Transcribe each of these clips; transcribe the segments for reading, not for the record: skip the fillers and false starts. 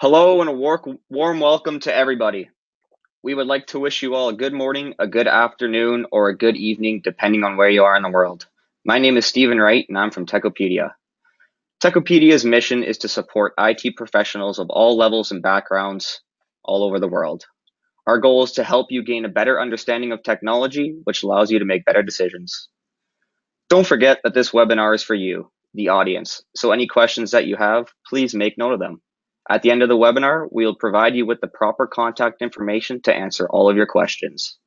Hello and a warm welcome to everybody. We would like to wish you all a good morning, a good afternoon, or a good evening, depending on where you are in the world. My name is Stephen Wright, and I'm from Techopedia. Techopedia's mission is to support IT professionals of all levels and backgrounds all over the world. Our goal is to help you gain a better understanding of technology, which allows you to make better decisions. Don't forget that this webinar is for you, the audience, so any questions that you have, please make note of them. At the end of the webinar, we'll provide you with the proper contact information to answer all of your questions.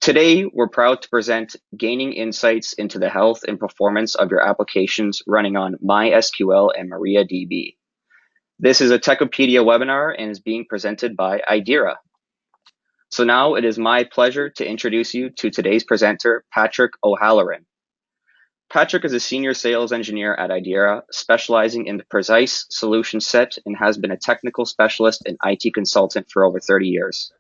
Today, we're proud to present Gaining Insights into the Health and Performance of Your Applications running on MySQL and MariaDB. This is a Techopedia webinar and is being presented by IDERA. So now it is my pleasure to introduce you to today's presenter, Patrick O'Halloran. Patrick is a senior sales engineer at IDERA, specializing in the precise solution set and has been a technical specialist and IT consultant for over 30 years.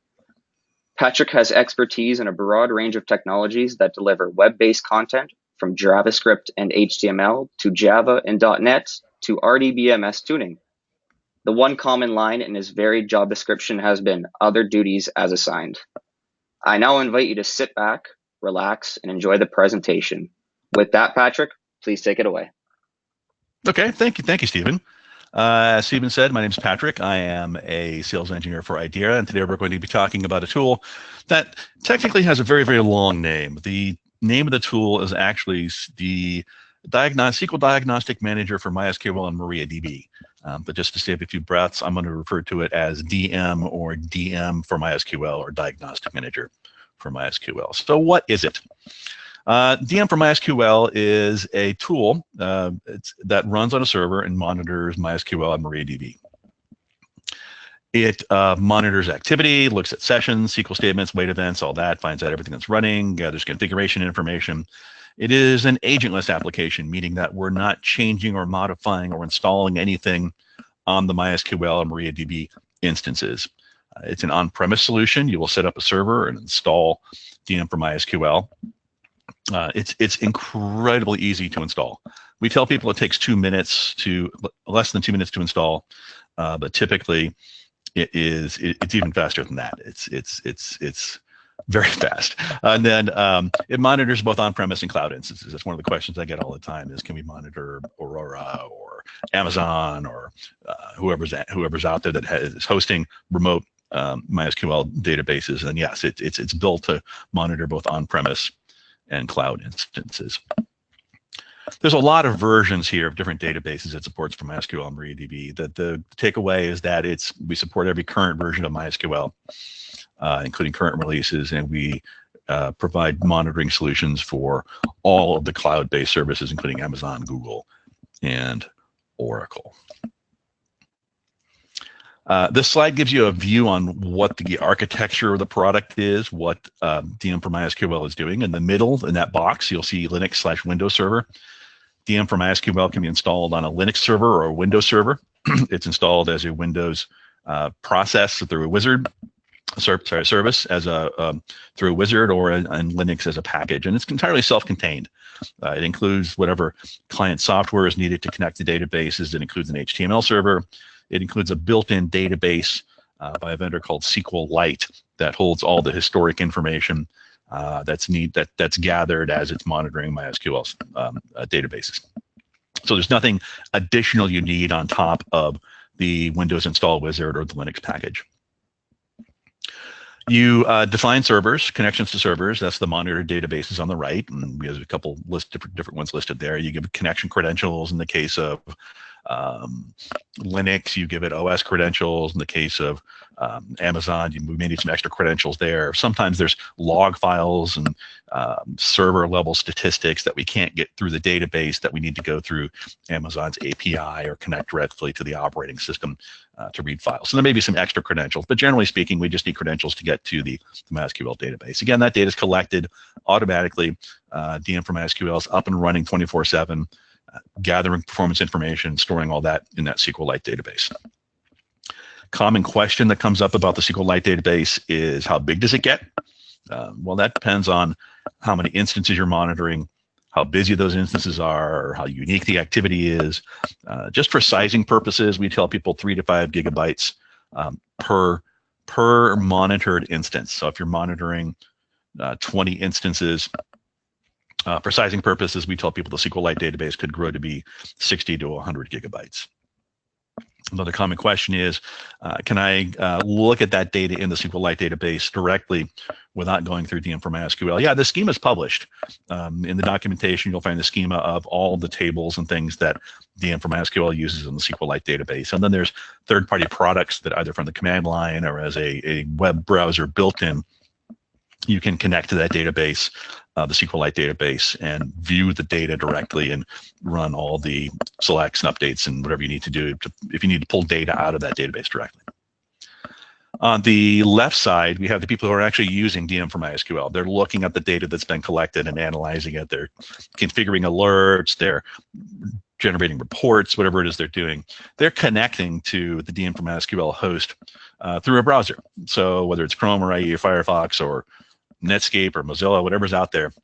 Patrick has expertise in a broad range of technologies that deliver web-based content from JavaScript and HTML to Java and .NET to RDBMS tuning. The one common line in his varied job description has been other duties as assigned. I now invite you to sit back, relax, and enjoy the presentation. With that, Patrick, please take it away. Okay, thank you, Stephen. As Stephen said, my name is Patrick. I am a sales engineer for IDERA, and today we're going to be talking about a tool that technically has a very, very long name. The name of the tool is actually the SQL Diagnostic Manager for MySQL and MariaDB. But just to save a few breaths, I'm going to refer to it as DM or DM for MySQL or Diagnostic Manager for MySQL. So what is it? DM for MySQL is a tool that runs on a server and monitors MySQL and MariaDB. It monitors activity, looks at sessions, SQL statements, wait events, all that, finds out everything that's running, gathers configuration information. It is an agentless application, meaning that we're not changing or modifying or installing anything on the MySQL and MariaDB instances. It's an on-premise solution. You will set up a server and install DM for MySQL. It's incredibly easy to install. We tell people it takes less than 2 minutes to install, but typically it's even faster than that. It's very fast. And then it monitors both on-premise and cloud instances. That's one of the questions I get all the time is, can we monitor Aurora or Amazon or whoever's out there that is hosting remote MySQL databases? And yes, it's built to monitor both on-premise and cloud instances. There's a lot of versions here of different databases it supports for MySQL and MariaDB. The takeaway is that we support every current version of MySQL, including current releases, and we provide monitoring solutions for all of the cloud-based services, including Amazon, Google, and Oracle. This slide gives you a view on what the architecture of the product is, what DM for MySQL is doing. In the middle, in that box, you'll see Linux/Windows Server. DM for MySQL can be installed on a Linux server or a Windows server. It's installed as a Windows process through a wizard, service as through a wizard, or in Linux as a package, and it's entirely self-contained. It includes whatever client software is needed to connect to databases. It includes an HTML server. It includes a built-in database by a vendor called SQLite that holds all the historic information that's gathered as it's monitoring MySQL databases. So there's nothing additional you need on top of the Windows install wizard or the Linux package. You define servers, connections to servers. That's the monitored databases on the right, and we have a couple different ones listed there. You give connection credentials in the case of Linux. You give it OS credentials. In the case of Amazon, we may need some extra credentials there. Sometimes there's log files and server level statistics that we can't get through the database that we need to go through Amazon's API or connect directly to the operating system to read files. So there may be some extra credentials, but generally speaking, we just need credentials to get to the MySQL database. Again, that data is collected automatically. DM for MySQL is up and running 24/7. Gathering performance information, storing all that in that SQLite database. Common question that comes up about the SQLite database is, how big does it get? Well, that depends on how many instances you're monitoring, how busy those instances are, or how unique the activity is. Just for sizing purposes, we tell people 3 to 5 gigabytes per monitored instance. So if you're monitoring 20 instances, for sizing purposes, we tell people the SQLite database could grow to be 60 to 100 gigabytes. Another common question is, can I look at that data in the SQLite database directly without going through DM for MySQL? Yeah, the schema is published. In the documentation, you'll find the schema of all the tables and things that DM for MySQL uses in the SQLite database. And then there's third-party products that either from the command line or as a web browser built in, you can connect to that database, the SQLite database, and view the data directly and run all the selects and updates and whatever you need to do if you need to pull data out of that database directly. On the left side, we have the people who are actually using DM for MySQL. They're looking at the data that's been collected and analyzing it. They're configuring alerts. They're generating reports, whatever it is they're doing. They're connecting to the DM for MySQL host through a browser. So whether it's Chrome or IE or Firefox or Netscape or Mozilla, whatever's out there,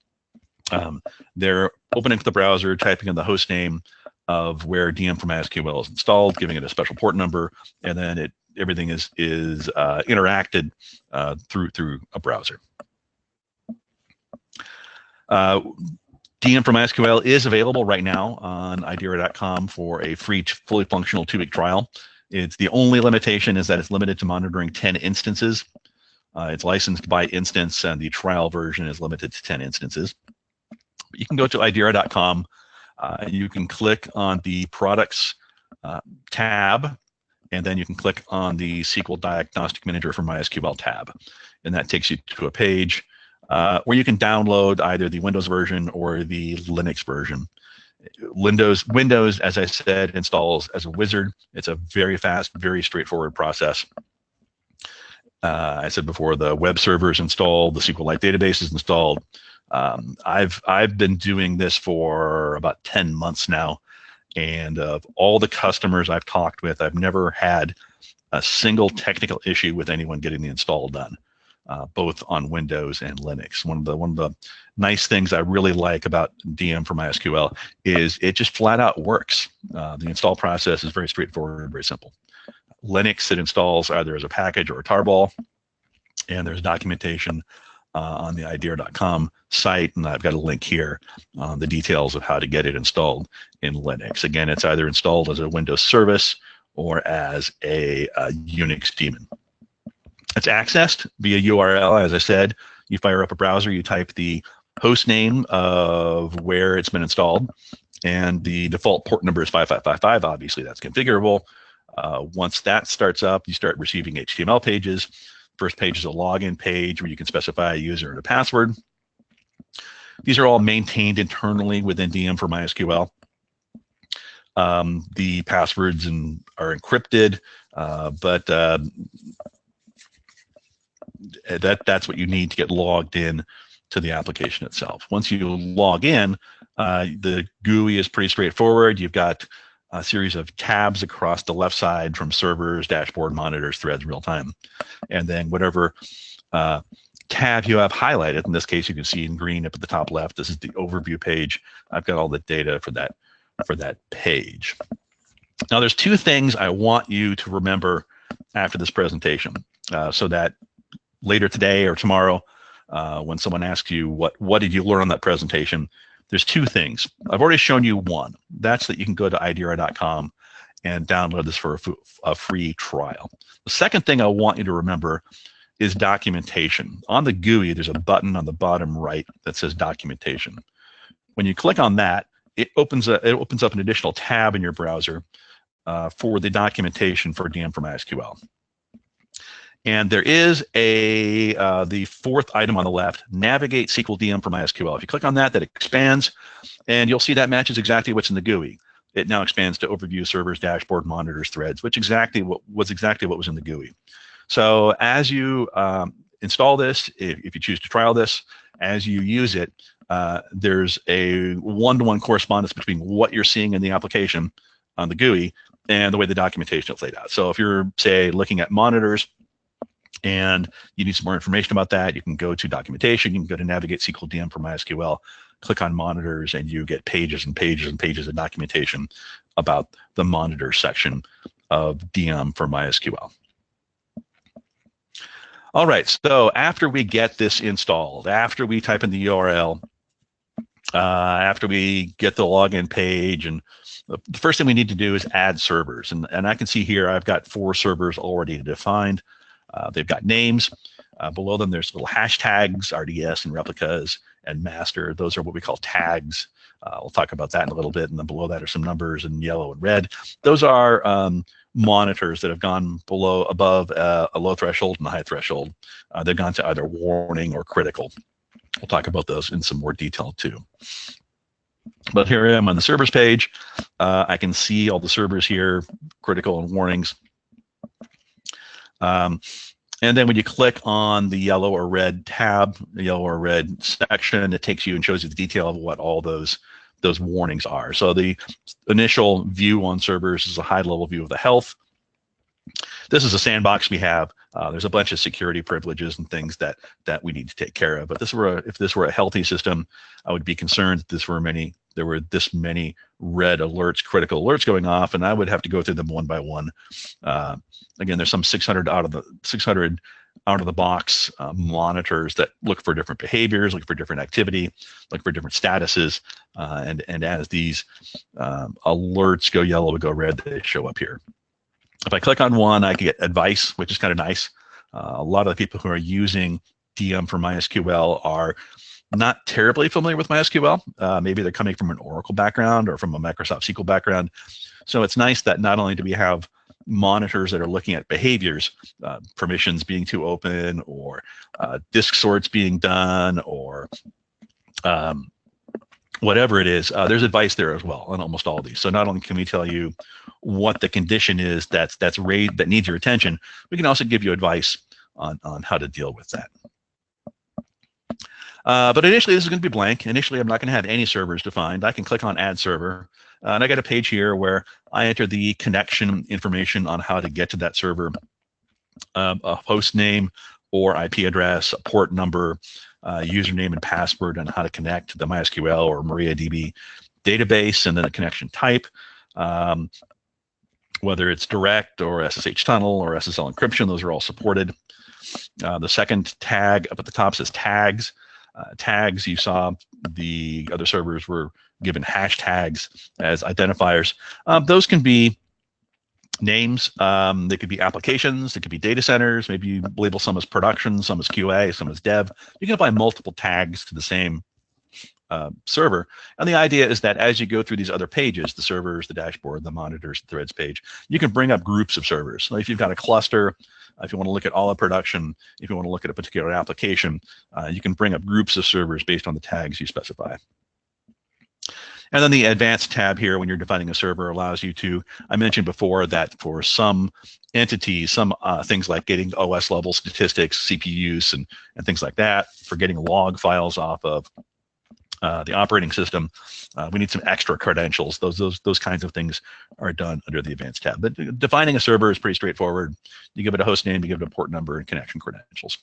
they're opening the browser, typing in the host name of where DM for MySQL is installed, giving it a special port number, and then everything is interacted through a browser. DM for MySQL is available right now on IDERA.com for a free, fully functional 2-week trial. It's the only limitation is that it's limited to monitoring 10 instances. It's licensed by instance, and the trial version is limited to 10 instances. But you can go to IDERA.com. You can click on the products tab, and then you can click on the SQL Diagnostic Manager for MySQL tab. And that takes you to a page where you can download either the Windows version or the Linux version. Windows, as I said, installs as a wizard. It's a very fast, very straightforward process. I said before, the web server is installed, the SQLite database is installed. I've been doing this for about 10 months now, and of all the customers I've talked with, I've never had a single technical issue with anyone getting the install done, both on Windows and Linux. One of the nice things I really like about DM for MySQL is it just flat out works. The install process is very straightforward and very simple. Linux, it installs either as a package or a tarball, and there's documentation on the IDERA.com site, and I've got a link here on the details of how to get it installed in Linux. Again, it's either installed as a Windows service or as a Unix daemon. It's accessed via URL. As I said, you fire up a browser, you type the host name of where it's been installed, and the default port number is 5555. Obviously, that's configurable. Once that starts up, you start receiving HTML pages. First page is a login page where you can specify a user and a password. These are all maintained internally within DM for MySQL. The passwords are encrypted, but that's what you need to get logged in to the application itself. Once you log in, the GUI is pretty straightforward. You've got a series of tabs across the left side from servers, dashboard, monitors, threads, real time. And then whatever tab you have highlighted, in this case, you can see in green up at the top left, this is the overview page. I've got all the data for that page. Now, there's two things I want you to remember after this presentation, so that later today or tomorrow, when someone asks you, what did you learn on that presentation? There's two things. I've already shown you one. That's that you can go to IDERA.com and download this for a free trial. The second thing I want you to remember is documentation. On the GUI, there's a button on the bottom right that says documentation. When you click on that, it opens up an additional tab in your browser for the documentation for DM for MySQL. And there is the fourth item on the left, Navigate SQL DM for MySQL. If you click on that, that expands, and you'll see that matches exactly what's in the GUI. It now expands to overview, servers, dashboard, monitors, threads, which was exactly what was in the GUI. So as you install this, if you choose to trial this, as you use it, there's a one-to-one correspondence between what you're seeing in the application on the GUI and the way the documentation is laid out. So if you're, say, looking at monitors, and you need some more information about that, you can go to documentation, you can go to Navigate SQL DM for MySQL, click on monitors, and you get pages and pages and pages of documentation about the monitor section of DM for MySQL. All right, so after we get this installed, after we type in the URL, after we get the login page, and the first thing we need to do is add servers. And I can see here I've got 4 servers already defined. They've got names. Below them, there's little hashtags, RDS and replicas and master. Those are what we call tags. We'll talk about that in a little bit. And then below that are some numbers in yellow and red. Those are monitors that have gone above a low threshold and a high threshold. They've gone to either warning or critical. We'll talk about those in some more detail too. But here I am on the servers page. I can see all the servers here, critical and warnings. And then when you click on the yellow or red tab, the yellow or red section, it takes you and shows you the detail of what all those warnings are. So the initial view on servers is a high-level view of the health. This is a sandbox we have. There's a bunch of security privileges and things that we need to take care of. But if this were a healthy system, I would be concerned that there were this many red alerts, critical alerts going off, and I would have to go through them one by one. Again, there's some 600 out of the box monitors that look for different behaviors, look for different activity, look for different statuses, and as these alerts go yellow or go red, they show up here. If I click on one, I can get advice, which is kind of nice. A lot of the people who are using DM for MySQL are not terribly familiar with MySQL. Maybe they're coming from an Oracle background or from a Microsoft SQL background. So it's nice that not only do we have monitors that are looking at behaviors, permissions being too open, or disk sorts being done, or whatever it is, there's advice there as well on almost all of these. So not only can we tell you what the condition is that needs your attention, we can also give you advice on how to deal with that. But initially, this is going to be blank. Initially, I'm not going to have any servers defined. I can click on Add Server, and I got a page here where I enter the connection information on how to get to that server, a host name or IP address, a port number, username and password, and how to connect to the MySQL or MariaDB database, and then a connection type, whether it's direct or SSH tunnel or SSL encryption. Those are all supported. The second tag up at the top says tags. Tags, you saw the other servers were given hashtags as identifiers. Those can be names, they could be applications, they could be data centers. Maybe you label some as production, some as QA, some as dev. You can apply multiple tags to the same server. And the idea is that as you go through these other pages, the servers, the dashboard, the monitors, the threads page, you can bring up groups of servers. So if you've got a cluster, if you want to look at all of production, if you want to look at a particular application, you can bring up groups of servers based on the tags you specify. And then the advanced tab here, when you're defining a server, allows you to, I mentioned before that for some entities, some things like getting OS level statistics, CPU use, and things like that, for getting log files off of the operating system, we need some extra credentials. Those kinds of things are done under the advanced tab. But defining a server is pretty straightforward. You give it a host name, you give it a port number, and connection credentials.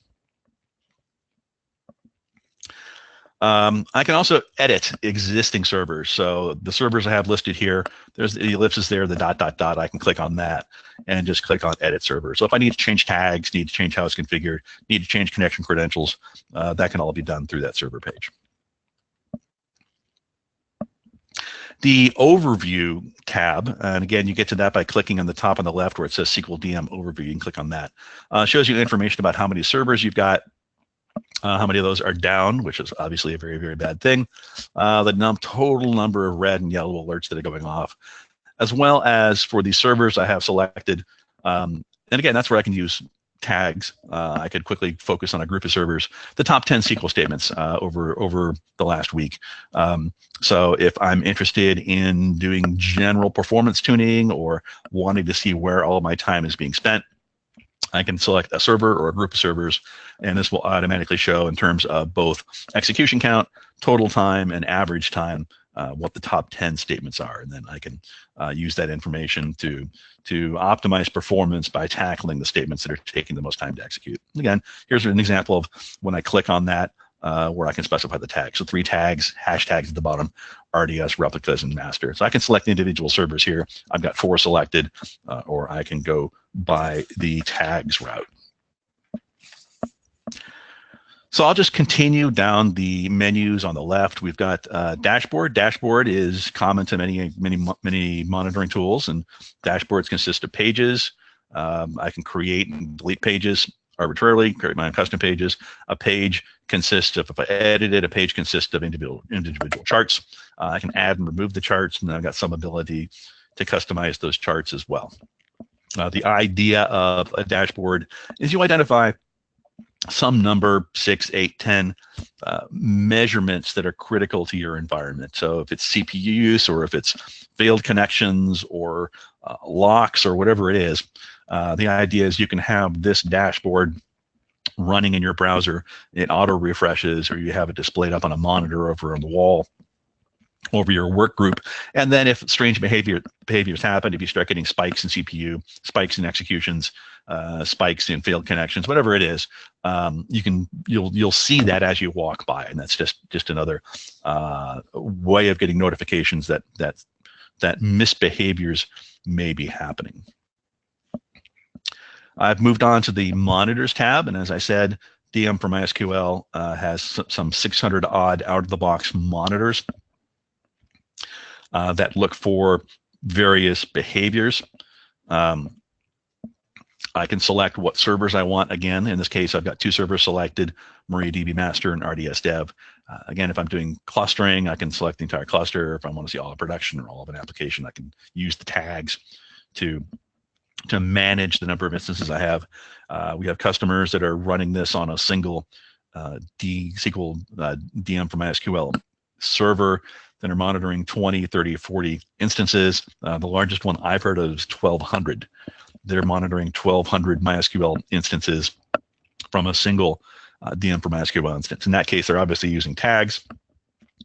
I can also edit existing servers. So the servers I have listed here, there's the ellipsis there, the ... I can click on that and just click on edit server. So if I need to change tags, need to change how it's configured, need to change connection credentials, that can all be done through that server page. The overview tab, and again, you get to that by clicking on the top on the left where it says SQL DM overview. You can click on that. Shows you information about how many servers you've got, how many of those are down, which is obviously a very, very bad thing, the total number of red and yellow alerts that are going off, as well as for the servers I have selected. And again, that's where I can use tags. I could quickly focus on a group of servers, the top 10 SQL statements over the last week. So if I'm interested in doing general performance tuning or wanting to see where all my time is being spent, I can select a server or a group of servers, and this will automatically show in terms of both execution count, total time, and average time, what the top 10 statements are. And then I can use that information to optimize performance by tackling the statements that are taking the most time to execute. Again, here's an example of when I click on that, where I can specify the tag. So 3 tags, hashtags at the bottom, RDS, replicas, and master. So I can select individual servers here. I've got 4 selected, or I can go by the tags route. So I'll just continue down the menus on the left. We've got dashboard. Dashboard is common to many monitoring tools, and dashboards consist of pages. I can create and delete pages arbitrarily, create my own custom pages. A page consists of, if I edit it, a page consists of individual charts. I can add and remove the charts, and I've got some ability to customize those charts as well. The idea of a dashboard is you identify some number, 6, 8, 10 measurements that are critical to your environment. So if it's CPU use, or if it's failed connections, or locks, or whatever it is, the idea is you can have this dashboard running in your browser. It auto refreshes, or you have it displayed up on a monitor over on the wall over your work group. And then if strange behaviors happen, if you start getting spikes in CPU, spikes in executions, spikes in failed connections, whatever it is, you'll see that as you walk by, and that's just another way of getting notifications that misbehaviors may be happening. I've moved on to the monitors tab, and as I said, DM for MySQL has some 600 odd out-of-the-box monitors that look for various behaviors. I can select what servers I want. Again, in this case, I've got 2 servers selected, MariaDB master and RDS dev. Again, if I'm doing clustering, I can select the entire cluster. If I want to see all of production or all of an application, I can use the tags to manage the number of instances I have. We have customers that are running this on a single SQL DM for MySQL server that are monitoring 20, 30, 40 instances. The largest one I've heard of is 1,200. They're monitoring 1,200 MySQL instances from a single DM for MySQL instance. In that case, they're obviously using tags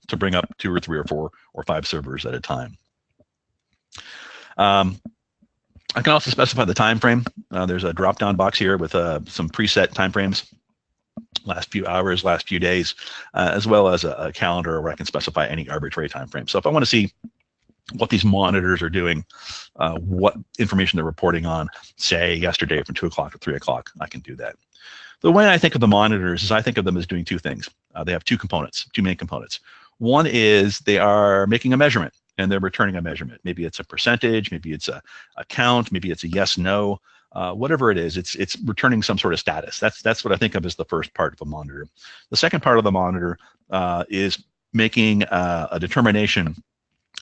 to bring up 2 or 3 or 4 or 5 servers at a time. I can also specify the time frame. There's a drop-down box here with some preset time frames, last few hours, last few days, as well as a calendar where I can specify any arbitrary time frame. So if I want to see what these monitors are doing, what information they're reporting on, say yesterday from 2 o'clock to 3 o'clock, I can do that. The way I think of the monitors is I think of them as doing 2 things. They have 2 main components. One is they are making a measurement, and they're returning a measurement. Maybe it's a percentage, maybe it's a count, maybe it's a yes, no, whatever it is, it's returning some sort of status. That's what I think of as the first part of a monitor. The second part of the monitor is making a determination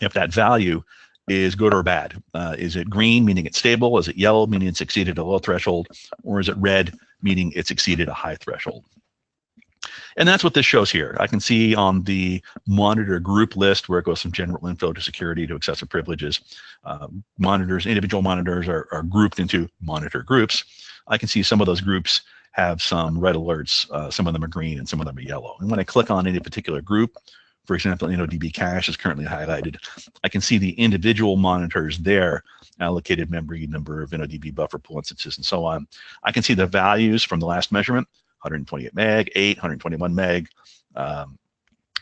if that value is good or bad. Is it green, meaning it's stable? Is it yellow, meaning it's exceeded a low threshold? Or is it red, meaning it's exceeded a high threshold? And that's what this shows here. I can see on the monitor group list where it goes from general info to security to excessive privileges. Individual monitors are grouped into monitor groups. I can see some of those groups have some red alerts. Some of them are green and some of them are yellow. And when I click on any particular group, for example, InnoDB cache is currently highlighted, I can see the individual monitors there, allocated memory, number of InnoDB buffer pool instances, and so on. I can see the values from the last measurement, 128 meg, 8, 121 meg,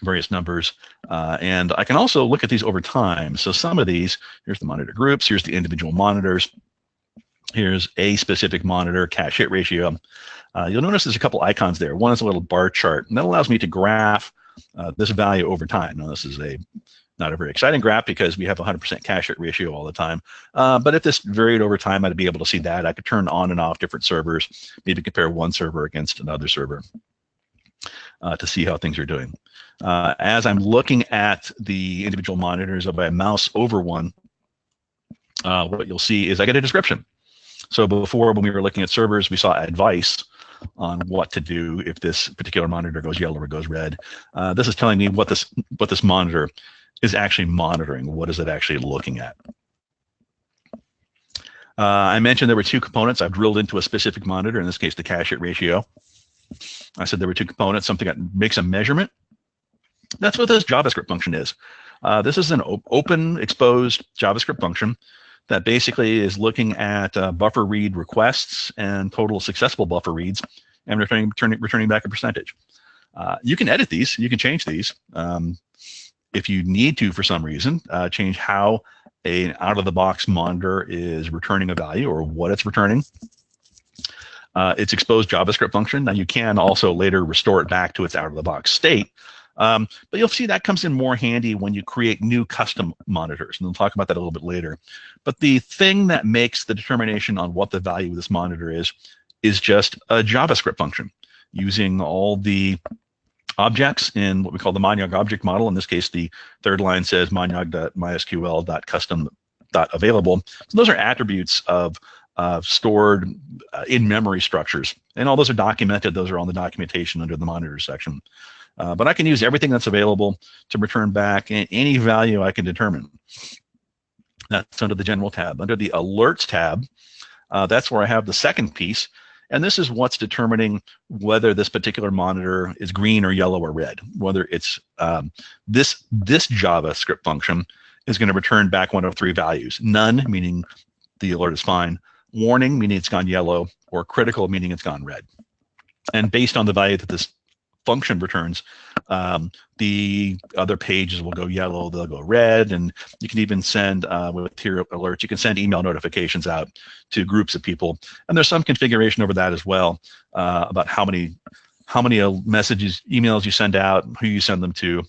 various numbers. And I can also look at these over time. So some of these, here's the monitor groups, here's the individual monitors, here's a specific monitor, cache hit ratio. You'll notice there's a couple icons there. One is a little bar chart, and that allows me to graph this value over time. Now, this is not a very exciting graph because we have 100% cache hit ratio all the time. But if this varied over time, I'd be able to see that. I could turn on and off different servers, maybe compare one server against another server to see how things are doing. As I'm looking at the individual monitors, if I mouse over one, what you'll see is I get a description. So before, when we were looking at servers, we saw advice on what to do if this particular monitor goes yellow or goes red. This is telling me what this monitor is actually monitoring. What is it actually looking at? I mentioned there were 2 components. I've drilled into a specific monitor, in this case, the cache hit ratio. I said there were 2 components, something that makes a measurement. That's what this JavaScript function is. This is an open, exposed JavaScript function that basically is looking at buffer read requests and total successful buffer reads and returning back a percentage. You can edit these. You can change these. If you need to, for some reason, change how an out-of-the-box monitor is returning a value or what it's returning. Its exposed JavaScript function. Now, you can also later restore it back to its out-of-the-box state. But you'll see that comes in more handy when you create new custom monitors. And we'll talk about that a little bit later. But the thing that makes the determination on what the value of this monitor is just a JavaScript function using all the objects in what we call the Monyog object model. In this case, the third line says monyog.mysql.custom.available. So those are attributes of stored in-memory structures. And all those are documented. Those are on the documentation under the monitor section. But I can use everything that's available to return back any value I can determine. That's under the General tab. Under the Alerts tab, that's where I have the second piece. And this is what's determining whether this particular monitor is green or yellow or red, whether it's this JavaScript function is going to return back one of three values. None, meaning the alert is fine. Warning, meaning it's gone yellow. Or critical, meaning it's gone red. And based on the value that this function returns, the other pages will go yellow, they'll go red, and you can even send with tier alerts, you can send email notifications out to groups of people. And there's some configuration over that as well about how many messages, emails you send out, who you send them to.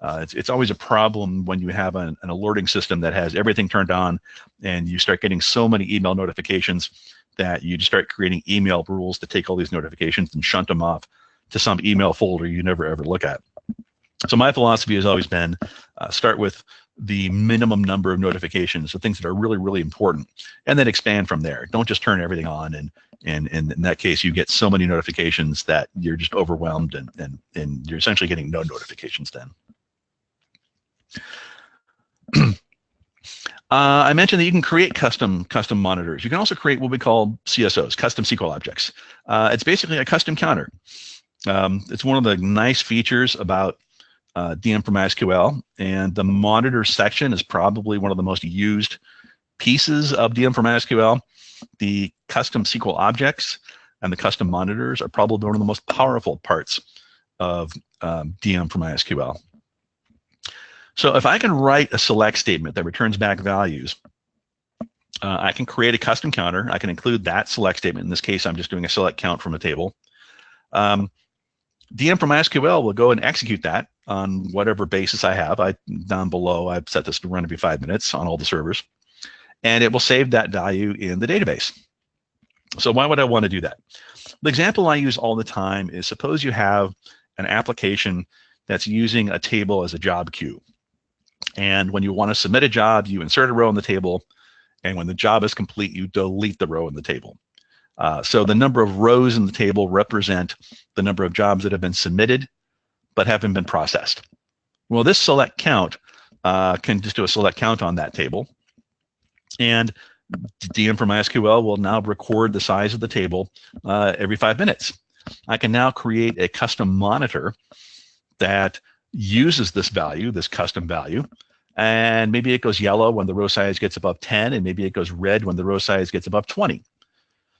It's always a problem when you have an alerting system that has everything turned on and you start getting so many email notifications that you just start creating email rules to take all these notifications and shunt them off to some email folder you never ever look at. So my philosophy has always been start with the minimum number of notifications, the things that are really, really important, and then expand from there. Don't just turn everything on, and in that case, you get so many notifications that you're just overwhelmed, and you're essentially getting no notifications then. I mentioned that you can create custom monitors. You can also create what we call CSOs, custom SQL objects. It's basically a custom counter. It's one of the nice features about DM from MySQL, and the monitor section is probably one of the most used pieces of DM from MySQL. The custom SQL objects and the custom monitors are probably one of the most powerful parts of DM from MySQL. So if I can write a select statement that returns back values, I can create a custom counter. I can include that select statement. In this case, I'm just doing a select count from a table. DM from MySQL will go and execute that on whatever basis I have. Down below, I've set this to run every 5 minutes on all the servers. And it will save that value in the database. So why would I want to do that? The example I use all the time is, suppose you have an application that's using a table as a job queue. And when you want to submit a job, you insert a row in the table. And when the job is complete, you delete the row in the table. So the number of rows in the table represent the number of jobs that have been submitted but haven't been processed. Well, this select count can just do a select count on that table. And DM from MySQL will now record the size of the table every 5 minutes. I can now create a custom monitor that uses this value, this custom value, and maybe it goes yellow when the row size gets above 10, and maybe it goes red when the row size gets above 20.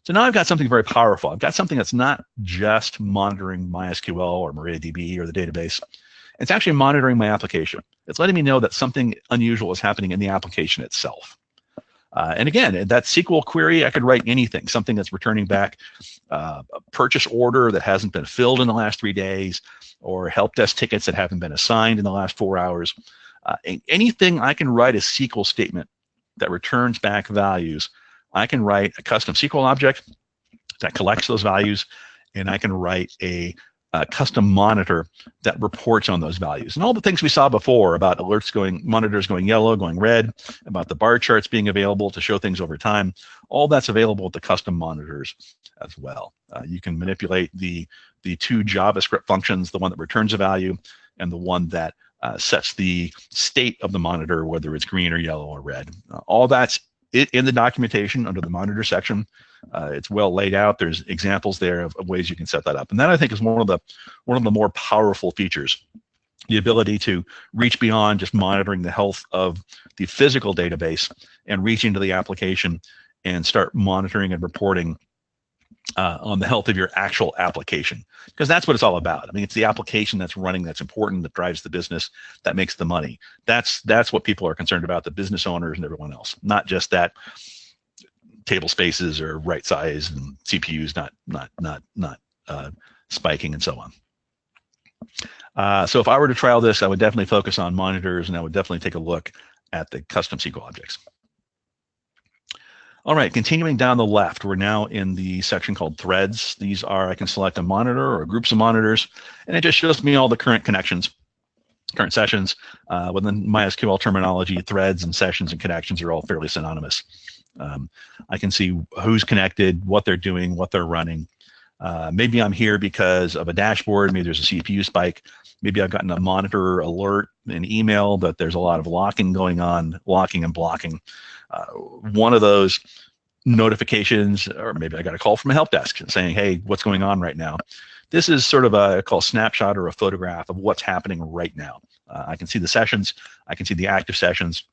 So now I've got something very powerful. I've got something that's not just monitoring MySQL or MariaDB or the database. It's actually monitoring my application. It's letting me know that something unusual is happening in the application itself. And again, that SQL query, I could write anything, something that's returning back a purchase order that hasn't been filled in the last 3 days, or help desk tickets that haven't been assigned in the last 4 hours. Anything I can write a SQL statement that returns back values. I can write a custom SQL object that collects those values, and I can write a custom monitor that reports on those values. And all the things we saw before about alerts monitors going yellow, going red, about the bar charts being available to show things over time, all that's available with the custom monitors as well. You can manipulate the two JavaScript functions, the one that returns a value and the one that sets the state of the monitor, whether it's green or yellow or red. All that's in the documentation under the monitor section. It's well laid out. There's examples there of ways you can set that up. And that, I think, is one of the more powerful features, the ability to reach beyond just monitoring the health of the physical database and reach into the application and start monitoring and reporting on the health of your actual application, because that's what it's all about. I mean, it's the application that's running that's important, that drives the business, that makes the money. That's what people are concerned about, the business owners and everyone else, not just that table spaces are right size and CPUs not spiking and so on. So if I were to trial this, I would definitely focus on monitors, and I would definitely take a look at the custom SQL objects. All right, continuing down the left, we're now in the section called threads. These are, I can select a monitor or groups of monitors, and it just shows me all the current connections, current sessions. Within MySQL terminology, threads and sessions and connections are all fairly synonymous. I can see who's connected, what they're doing, what they're running. Maybe I'm here because of a dashboard. Maybe there's a CPU spike. Maybe I've gotten a monitor alert, an email that there's a lot of locking going on, locking and blocking. One of those notifications, or maybe I got a call from a help desk saying, hey, what's going on right now? This is sort of a snapshot or a photograph of what's happening right now. I can see the sessions, I can see the active sessions,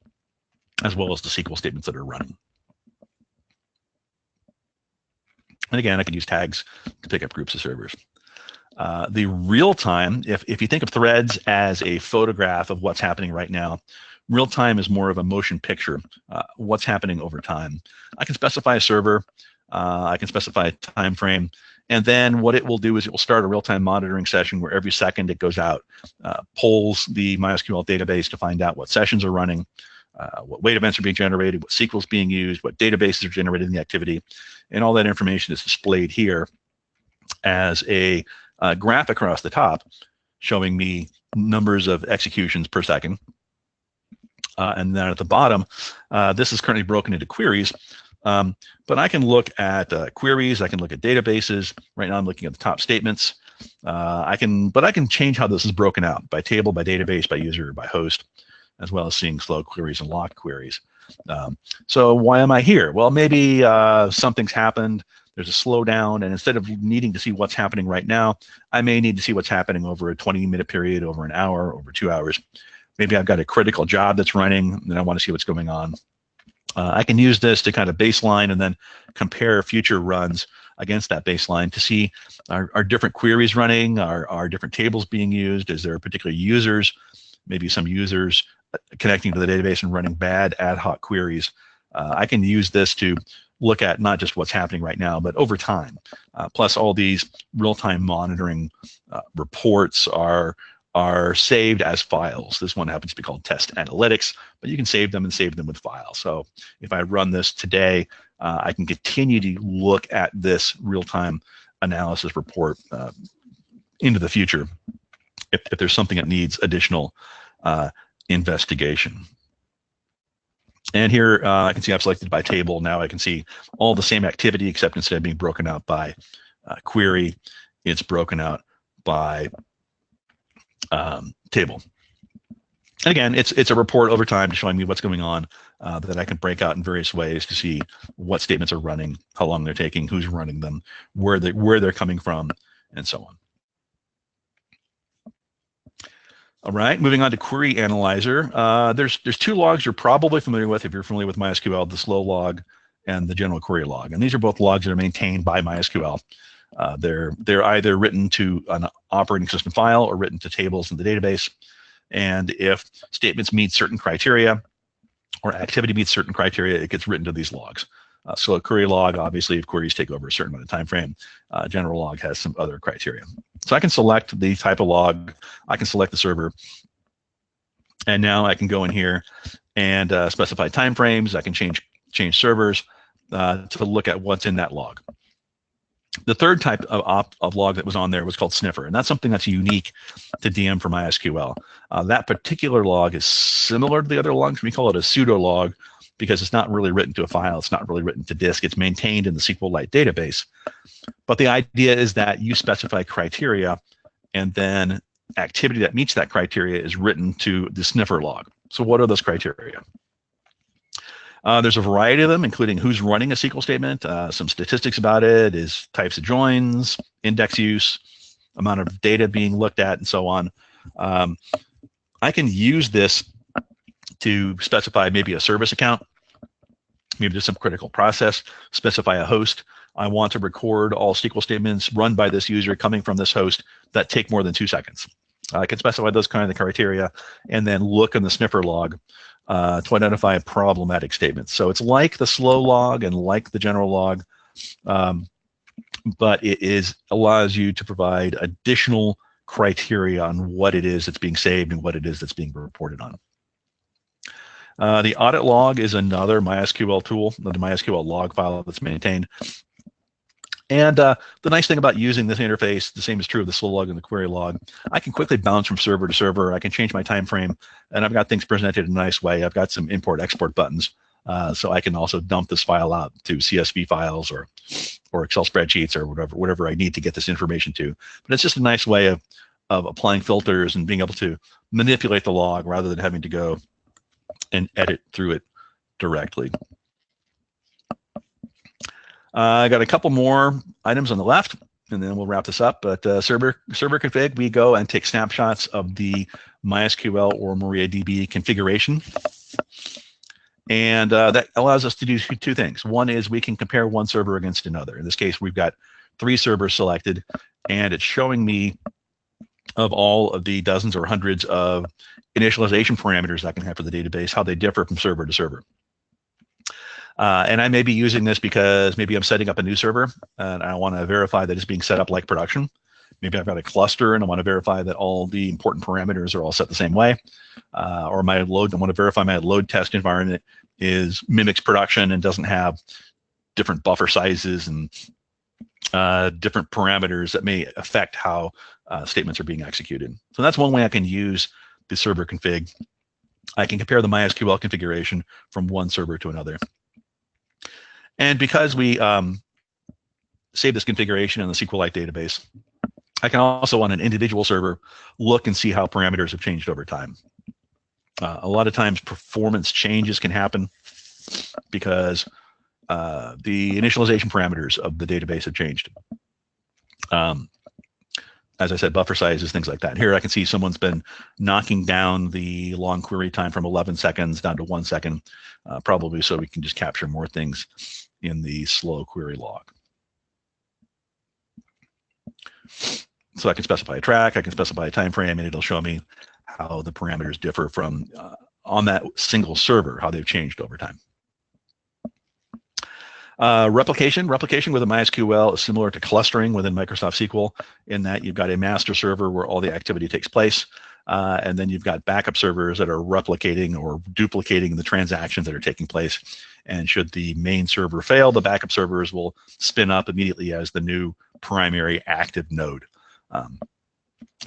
as well as the SQL statements that are running. And again, I can use tags to pick up groups of servers. The real time, if you think of threads as a photograph of what's happening right now, real time is more of a motion picture, what's happening over time. I can specify a server, I can specify a time frame, and then what it will do is it will start a real-time monitoring session where every second it goes out, polls the MySQL database to find out what sessions are running, what wait events are being generated, what SQL is being used, what databases are generating the activity, and all that information is displayed here as a graph across the top showing me numbers of executions per second. And then at the bottom, this is currently broken into queries, but I can look at queries, I can look at databases. Right now I'm looking at the top statements. I can change how this is broken out by table, by database, by user, by host, as well as seeing slow queries and locked queries. So why am I here? Well, maybe something's happened, there's a slowdown, and instead of needing to see what's happening right now, I may need to see what's happening over a 20-minute period, over an hour, over 2 hours. Maybe I've got a critical job that's running, and I want to see what's going on. I can use this to kind of baseline and then compare future runs against that baseline to see are different queries running, are different tables being used, is there particular users, maybe some users connecting to the database and running bad ad hoc queries. I can use this to look at not just what's happening right now, but over time. Plus all these real-time monitoring reports are saved as files. This one happens to be called test analytics, but you can save them and save them with files. So if I run this today, I can continue to look at this real-time analysis report into the future if there's something that needs additional investigation. And here I can see I've selected by table. Now I can see all the same activity, except instead of being broken out by query, it's broken out by table. And again, it's a report over time showing me what's going on that I can break out in various ways to see what statements are running, how long they're taking, who's running them, where they're coming from, and so on. All right, moving on to Query Analyzer. There's two logs you're probably familiar with if you're familiar with MySQL, the slow log and the general query log. And these are both logs that are maintained by MySQL. They're either written to an operating system file or written to tables in the database. And if statements meet certain criteria or activity meets certain criteria, it gets written to these logs. So a query log, obviously, if queries take over a certain amount of time frame, general log has some other criteria. So I can select the type of log, I can select the server, and now I can go in here and specify time frames. I can change servers to look at what's in that log. The third type of log that was on there was called sniffer, and that's something that's unique to DM for MySQL. That particular log is similar to the other logs. We call it a pseudo log because it's not really written to a file. It's not really written to disk. It's maintained in the SQLite database. But the idea is that you specify criteria, and then activity that meets that criteria is written to the sniffer log. So what are those criteria? There's a variety of them, including who's running a SQL statement, some statistics about it, is types of joins, index use, amount of data being looked at, and so on. I can use this to specify maybe a service account, maybe just some critical process, specify a host. I want to record all SQL statements run by this user coming from this host that take more than 2 seconds. I can specify those kind of criteria and then look in the sniffer log to identify problematic statements. So it's like the slow log and like the general log, but it allows you to provide additional criteria on what it is that's being saved and what it is that's being reported on. The audit log is another MySQL tool, the MySQL log file that's maintained. And the nice thing about using this interface, the same is true of the slow log and the query log, I can quickly bounce from server to server. I can change my time frame, and I've got things presented in a nice way. I've got some import-export buttons, so I can also dump this file out to CSV files or Excel spreadsheets or whatever I need to get this information to. But it's just a nice way of applying filters and being able to manipulate the log rather than having to go and edit through it directly. I got a couple more items on the left, and then we'll wrap this up. But server config, we go and take snapshots of the MySQL or MariaDB configuration. And that allows us to do two things. One is we can compare one server against another. In this case, we've got 3 servers selected, and it's showing me of all of the dozens or hundreds of initialization parameters I can have for the database, how they differ from server to server. And I may be using this because maybe I'm setting up a new server and I want to verify that it's being set up like production. Maybe I've got a cluster and I want to verify that all the important parameters are all set the same way. Or I want to verify my load test environment mimics production and doesn't have different buffer sizes and different parameters that may affect how statements are being executed. So that's one way I can use the server config. I can compare the MySQL configuration from one server to another. And because we save this configuration in the SQLite database, I can also, on an individual server, look and see how parameters have changed over time. A lot of times, performance changes can happen because the initialization parameters of the database have changed. As I said, buffer sizes, things like that. Here I can see someone's been knocking down the long query time from 11 seconds down to 1 second, probably so we can just capture more things in the slow query log. So I can specify a track, I can specify a time frame, and it'll show me how the parameters differ from on that single server, how they've changed over time. Replication with a MySQL is similar to clustering within Microsoft SQL in that you've got a master server where all the activity takes place, and then you've got backup servers that are replicating or duplicating the transactions that are taking place. And should the main server fail, the backup servers will spin up immediately as the new primary active node.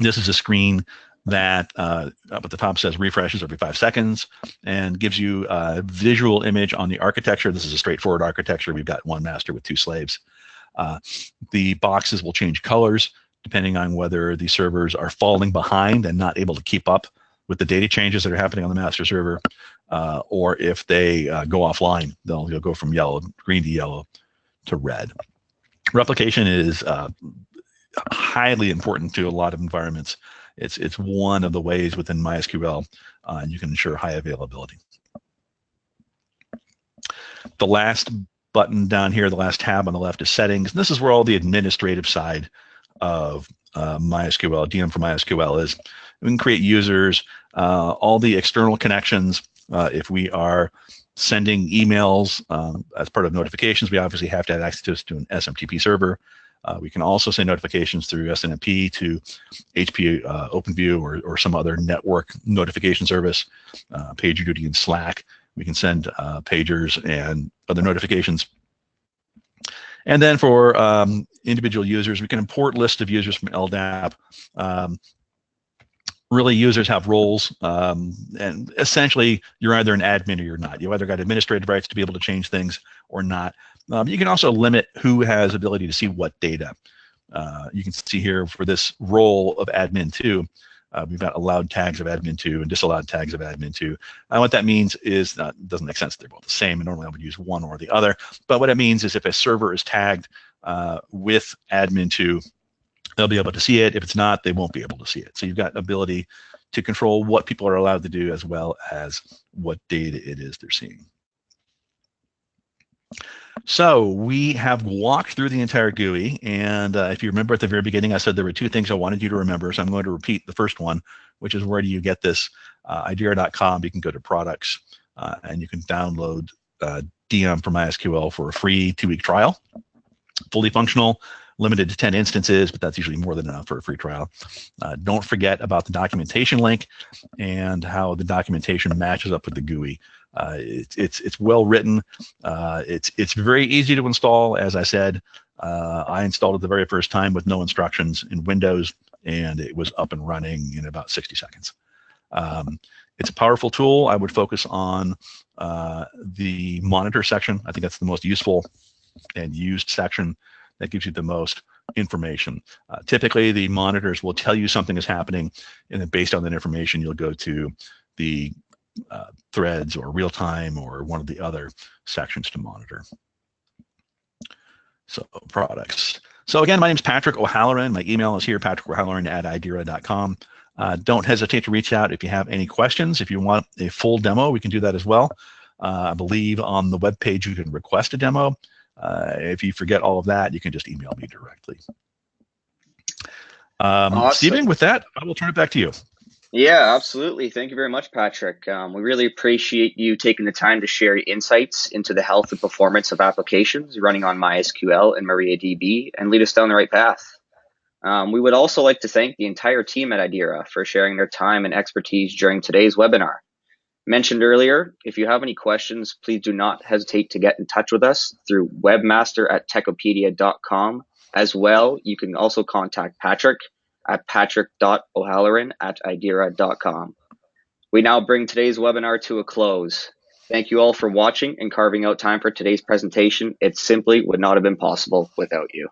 This is a screen that up at the top says refreshes every 5 seconds and gives you a visual image on the architecture. This is a straightforward architecture. We've got one master with 2 slaves. The boxes will change colors depending on whether the servers are falling behind and not able to keep up with the data changes that are happening on the master server, or if they go offline, they'll go from green to yellow to red. Replication is highly important to a lot of environments. It's one of the ways within MySQL you can ensure high availability. The last button down here, the last tab on the left, is settings. And this is where all the administrative side of MySQL, DM for MySQL is. We can create users, all the external connections. If we are sending emails as part of notifications, we obviously have to have access to an SMTP server. We can also send notifications through SNMP to HP OpenView or some other network notification service, PagerDuty and Slack. We can send pagers and other notifications. And then for individual users, we can import lists of users from LDAP. Really, users have roles, and essentially, you're either an admin or you're not. You either got administrative rights to be able to change things or not. You can also limit who has ability to see what data. You can see here for this role of admin 2, we've got allowed tags of admin 2 and disallowed tags of admin 2. What that means is, it doesn't make sense, they're both the same, and normally I would use one or the other. But what it means is if a server is tagged with admin 2, they'll be able to see it. If it's not, they won't be able to see it. So you've got ability to control what people are allowed to do as well as what data it is they're seeing. So we have walked through the entire GUI, and if you remember at the very beginning, I said there were two things I wanted you to remember, so I'm going to repeat the first one, which is where do you get this? IDERA.com, you can go to products, and you can download DM for MySQL for a free 2-week trial. Fully functional, limited to 10 instances, but that's usually more than enough for a free trial. Don't forget about the documentation link and how the documentation matches up with the GUI. It's well written. It's very easy to install. As I said, I installed it the very first time with no instructions in Windows, and it was up and running in about 60 seconds. It's a powerful tool. I would focus on the monitor section. I think that's the most useful and used section that gives you the most information. Typically, the monitors will tell you something is happening, and then based on that information, you'll go to the threads or real time or one of the other sections to monitor. So products. So again, my name is Patrick O'Halloran. My email is here, patrickohalloran@idera.com. Don't hesitate to reach out if you have any questions. If you want a full demo, we can do that as well. I believe on the webpage you can request a demo. If you forget all of that, you can just email me directly. Awesome. Stephen, with that, I will turn it back to you. Yeah, absolutely. Thank you very much, Patrick. We really appreciate you taking the time to share your insights into the health and performance of applications running on MySQL and MariaDB and lead us down the right path. We would also like to thank the entire team at IDERA for sharing their time and expertise during today's webinar. Mentioned earlier, if you have any questions, please do not hesitate to get in touch with us through webmaster@techopedia.com. As well, you can also contact Patrick at patrick.o'halloran@idera.com. We now bring today's webinar to a close. Thank you all for watching and carving out time for today's presentation. It simply would not have been possible without you.